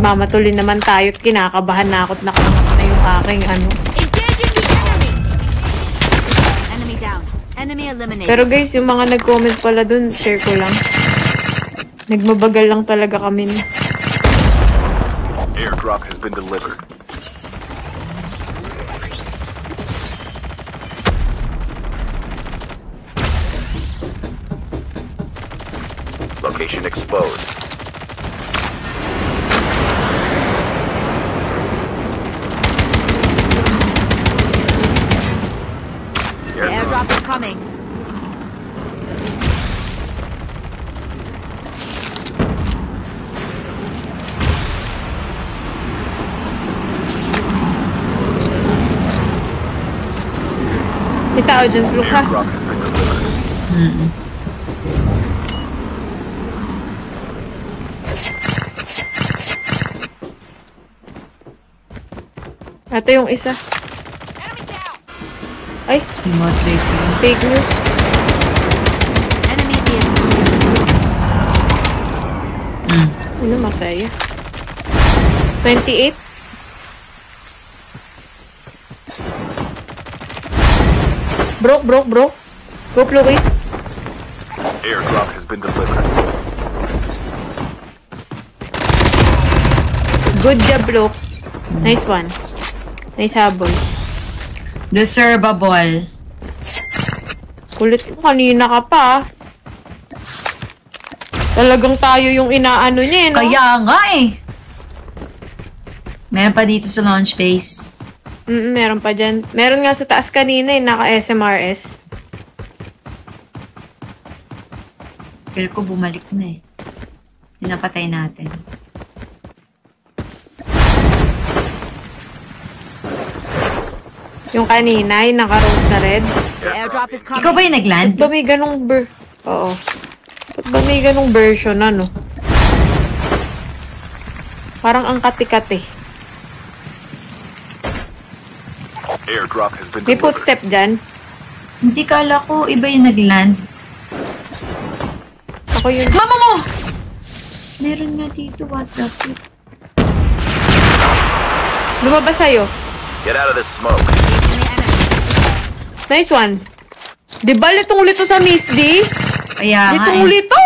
Nagmamatulin naman tayo at kinakabahan na ako't nakangat na yung aking ano. Enemy down. Enemy eliminated. Pero guys, yung mga nag-comment pala dun, share ko lang. Nagmabagal lang talaga kami. Airdrop has been delivered. Location exposed. The airdrop is coming. May tao dyan, Pluk ha. Airdrop has been delivered. Ito yung isa. Ay, Si Motley Crue. fake news. Enemy vehicle. Ano masaya? 28? Broke. Go, Pluki. Airdrop has been delivered. Good job, Pluki. Nice one. Nice habol. Deservable. Kulit mo, kanina ka pa. Talagang tayo yung inaano niya, no? Kaya nga eh. Meron pa dito sa launch base. Meron pa dyan. Meron nga sa taas kanina, naka-SMRS. Pero ko bumalik na eh. Pinapatay natin. Yung kanina, yung naka-rose na red. The airdrop is coming. Ikaw ba yung nagland? Ba't ba may ganong Oo. Ba't ba may ganong version, ano? Parang ang kati-kati. Airdrop has been May delivered. footstep dyan. Hindi kala ko iba yung nagland. Ako yun. Mama mo! Meron nga dito, what the fuck? Lumabas sa'yo. Get out of this smoke. Engaging the enemy. Nice one. Di ba litong lito sa Miss D? Kaya nga Litong eh. lito!